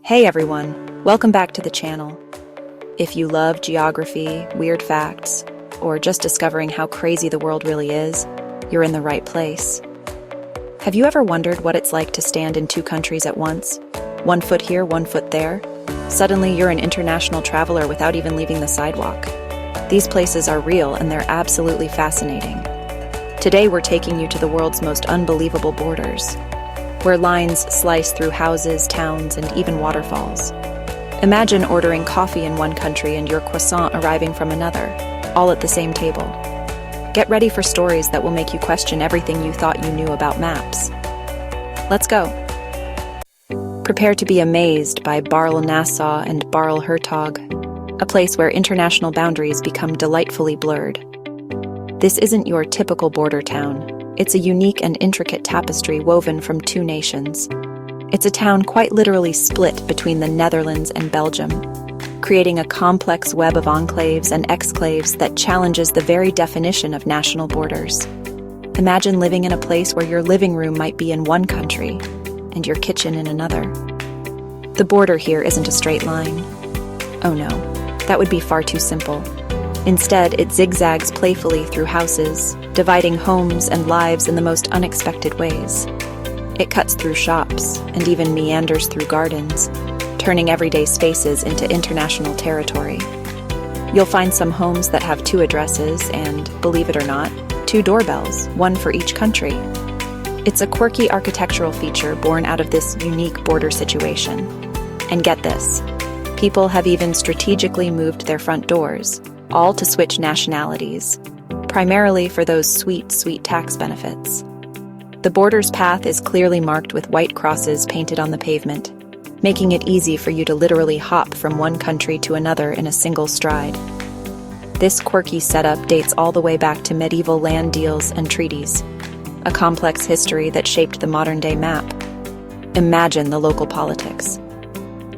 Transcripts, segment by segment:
Hey everyone, welcome back to the channel. If you love geography, weird facts, or just discovering how crazy the world really is, you're in the right place. Have you ever wondered what it's like to stand in two countries at once? One foot here, one foot there? Suddenly you're an international traveler without even leaving the sidewalk. These places are real and they're absolutely fascinating. Today we're taking you to the world's most unbelievable borders, where lines slice through houses, towns, and even waterfalls. Imagine ordering coffee in one country and your croissant arriving from another, all at the same table. Get ready for stories that will make you question everything you thought you knew about maps. Let's go. Prepare to be amazed by Barl-Nassau and Barl-Hertog, a place where international boundaries become delightfully blurred. This isn't your typical border town. It's a unique and intricate tapestry woven from two nations. It's a town quite literally split between the Netherlands and Belgium, creating a complex web of enclaves and exclaves that challenges the very definition of national borders. Imagine living in a place where your living room might be in one country and your kitchen in another. The border here isn't a straight line. Oh no, that would be far too simple. Instead, it zigzags playfully through houses, dividing homes and lives in the most unexpected ways. It cuts through shops and even meanders through gardens, turning everyday spaces into international territory. You'll find some homes that have two addresses and, believe it or not, two doorbells, one for each country. It's a quirky architectural feature born out of this unique border situation. And get this, people have even strategically moved their front doors, all to switch nationalities, primarily for those sweet tax benefits. The border's path is clearly marked with white crosses painted on the pavement, making it easy for you to literally hop from one country to another in a single stride. This quirky setup dates all the way back to medieval land deals and treaties, a complex history that shaped the modern-day map. Imagine the local politics.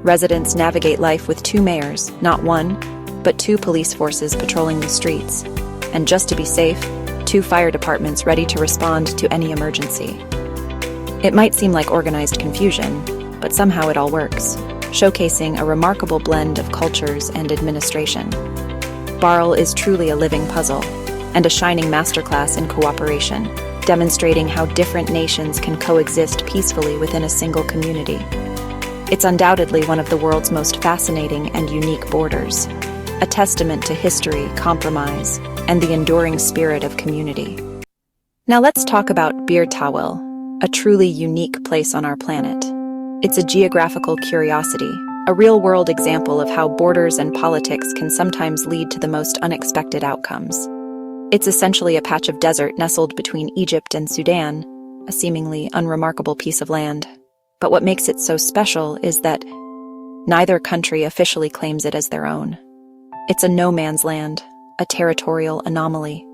Residents navigate life with two mayors, not one, but two police forces patrolling the streets, and just to be safe, two fire departments ready to respond to any emergency. It might seem like organized confusion, but somehow it all works, showcasing a remarkable blend of cultures and administration. Barl is truly a living puzzle, and a shining masterclass in cooperation, demonstrating how different nations can coexist peacefully within a single community. It's undoubtedly one of the world's most fascinating and unique borders, a testament to history, compromise, and the enduring spirit of community. Now let's talk about Beertawel, a truly unique place on our planet. It's a geographical curiosity, a real-world example of how borders and politics can sometimes lead to the most unexpected outcomes. It's essentially a patch of desert nestled between Egypt and Sudan, a seemingly unremarkable piece of land. But what makes it so special is that neither country officially claims it as their own. It's a no-man's land, a territorial anomaly.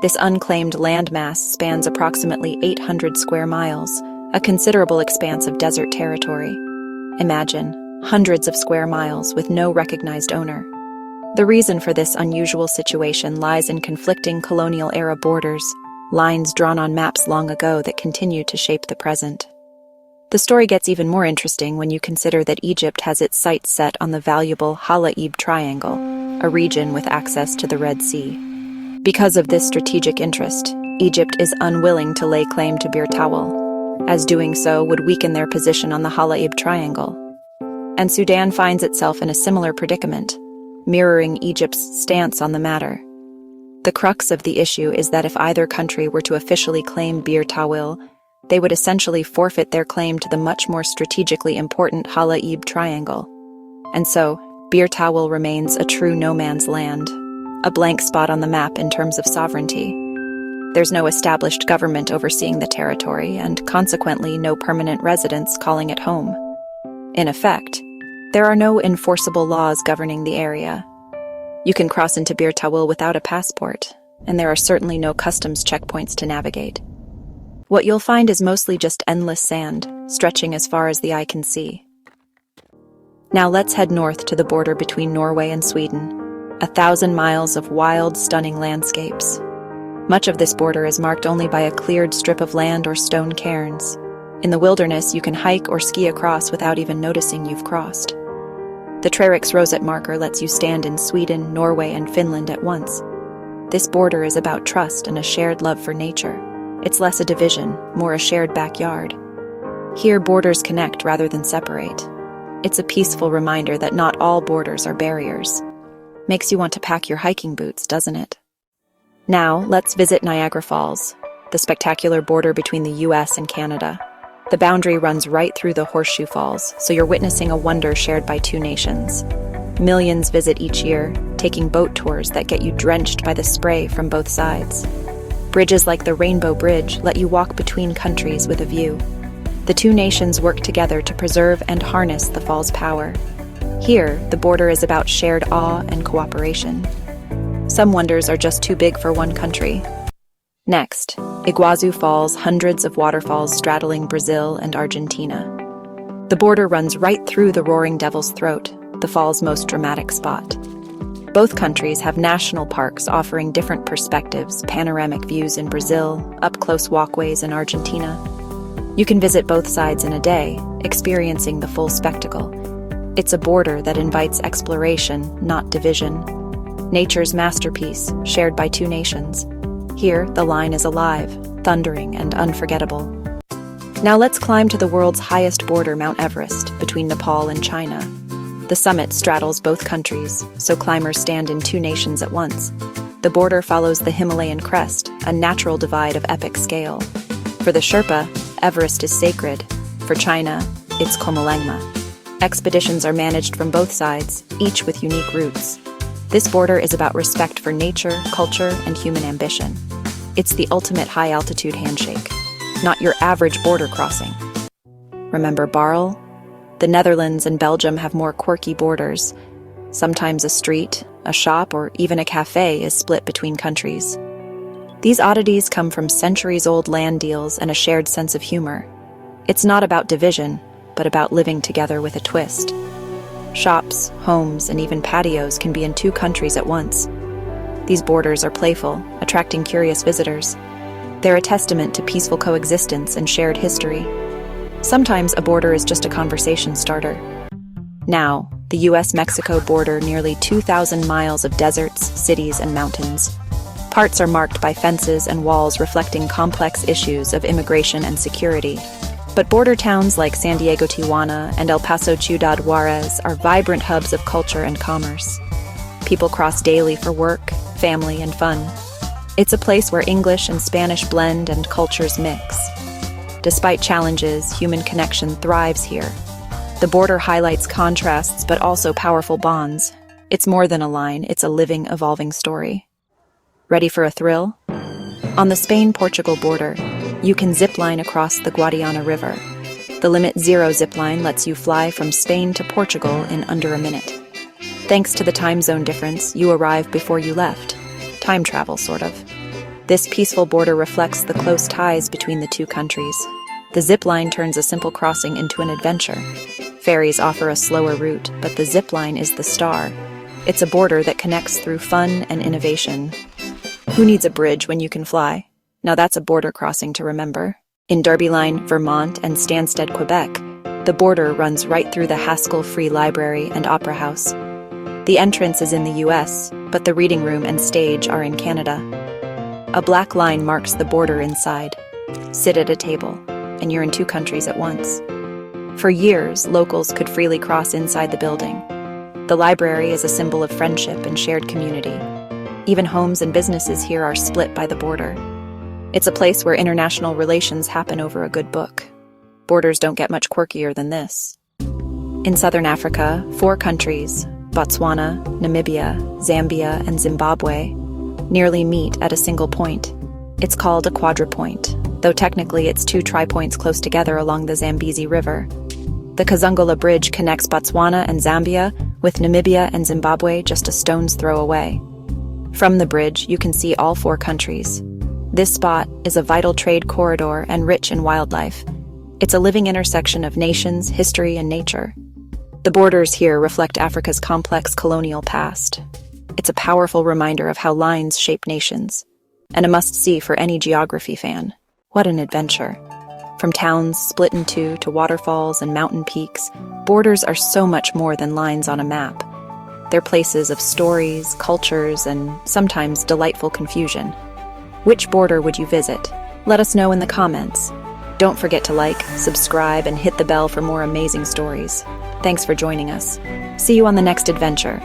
This unclaimed landmass spans approximately 800 square miles, a considerable expanse of desert territory. Imagine, hundreds of square miles with no recognized owner. The reason for this unusual situation lies in conflicting colonial-era borders, lines drawn on maps long ago that continue to shape the present. The story gets even more interesting when you consider that Egypt has its sights set on the valuable Halaib Triangle, a region with access to the Red Sea. Because of this strategic interest, Egypt is unwilling to lay claim to Beertawel, as doing so would weaken their position on the Halaib Triangle. And Sudan finds itself in a similar predicament, mirroring Egypt's stance on the matter. The crux of the issue is that if either country were to officially claim Beertawel, they would essentially forfeit their claim to the much more strategically important Halaib Triangle. And so, Beertawel remains a true no-man's land, a blank spot on the map in terms of sovereignty. There's no established government overseeing the territory, and consequently no permanent residents calling it home. In effect, there are no enforceable laws governing the area. You can cross into Beertawel without a passport, and there are certainly no customs checkpoints to navigate. What you'll find is mostly just endless sand, stretching as far as the eye can see. Now let's head north to the border between Norway and Sweden, 1,000 miles of wild, stunning landscapes. Much of this border is marked only by a cleared strip of land or stone cairns. In the wilderness, you can hike or ski across without even noticing you've crossed. The Treriks Rosette marker lets you stand in Sweden, Norway, and Finland at once. This border is about trust and a shared love for nature. It's less a division, more a shared backyard. Here, borders connect rather than separate. It's a peaceful reminder that not all borders are barriers. Makes you want to pack your hiking boots, doesn't it? Now, let's visit Niagara Falls, the spectacular border between the US and Canada. The boundary runs right through the Horseshoe Falls, so you're witnessing a wonder shared by two nations. Millions visit each year, taking boat tours that get you drenched by the spray from both sides. Bridges like the Rainbow Bridge let you walk between countries with a view. The two nations work together to preserve and harness the fall's power. Here, the border is about shared awe and cooperation. Some wonders are just too big for one country. Next, Iguazu Falls, hundreds of waterfalls straddling Brazil and Argentina. The border runs right through the Roaring Devil's Throat, the fall's most dramatic spot. Both countries have national parks offering different perspectives, panoramic views in Brazil, up-close walkways in Argentina. You can visit both sides in a day, experiencing the full spectacle. It's a border that invites exploration, not division. Nature's masterpiece, shared by two nations. Here, the line is alive, thundering, and unforgettable. Now let's climb to the world's highest border, Mount Everest, between Nepal and China. The summit straddles both countries, so climbers stand in two nations at once. The border follows the Himalayan crest, a natural divide of epic scale. For the Sherpa, Everest is sacred. For China, it's Komalangma. Expeditions are managed from both sides, each with unique routes. This border is about respect for nature, culture, and human ambition. It's the ultimate high-altitude handshake, not your average border crossing. Remember Barl? The Netherlands and Belgium have more quirky borders. Sometimes a street, a shop, or even a cafe is split between countries. These oddities come from centuries-old land deals and a shared sense of humor. It's not about division, but about living together with a twist. Shops, homes, and even patios can be in two countries at once. These borders are playful, attracting curious visitors. They're a testament to peaceful coexistence and shared history. Sometimes a border is just a conversation starter. Now, the US-Mexico border, nearly 2,000 miles of deserts, cities, and mountains. Parts are marked by fences and walls reflecting complex issues of immigration and security. But border towns like San Diego Tijuana and El Paso Ciudad Juarez are vibrant hubs of culture and commerce. People cross daily for work, family, and fun. It's a place where English and Spanish blend and cultures mix. Despite challenges, human connection thrives here. The border highlights contrasts but also powerful bonds. It's more than a line, it's a living, evolving story. Ready for a thrill? On the Spain-Portugal border, you can zipline across the Guadiana River. The Limit Zero zipline lets you fly from Spain to Portugal in under a minute. Thanks to the time zone difference, you arrive before you left. Time travel, sort of. This peaceful border reflects the close ties between the two countries. The zipline turns a simple crossing into an adventure. Ferries offer a slower route, but the zipline is the star. It's a border that connects through fun and innovation. Who needs a bridge when you can fly? Now that's a border crossing to remember. In Derbyline, Vermont, and Stansted, Quebec, the border runs right through the Haskell Free Library and Opera House. The entrance is in the US, but the reading room and stage are in Canada. A black line marks the border inside. Sit at a table, and you're in two countries at once. For years, locals could freely cross inside the building. The library is a symbol of friendship and shared community. Even homes and businesses here are split by the border. It's a place where international relations happen over a good book. Borders don't get much quirkier than this. In southern Africa, 4 countries, Botswana, Namibia, Zambia, and Zimbabwe, nearly meet at a single point. It's called a quadrupoint, though technically it's 2 tripoints close together along the Zambezi River. The Kazungola Bridge connects Botswana and Zambia with Namibia and Zimbabwe just a stone's throw away. From the bridge, you can see all 4 countries. This spot is a vital trade corridor and rich in wildlife. It's a living intersection of nations, history, and nature. The borders here reflect Africa's complex colonial past. It's a powerful reminder of how lines shape nations, and a must-see for any geography fan. What an adventure. From towns split in two to waterfalls and mountain peaks, borders are so much more than lines on a map. They're places of stories, cultures, and sometimes delightful confusion. Which border would you visit? Let us know in the comments. Don't forget to like, subscribe, and hit the bell for more amazing stories. Thanks for joining us. See you on the next adventure.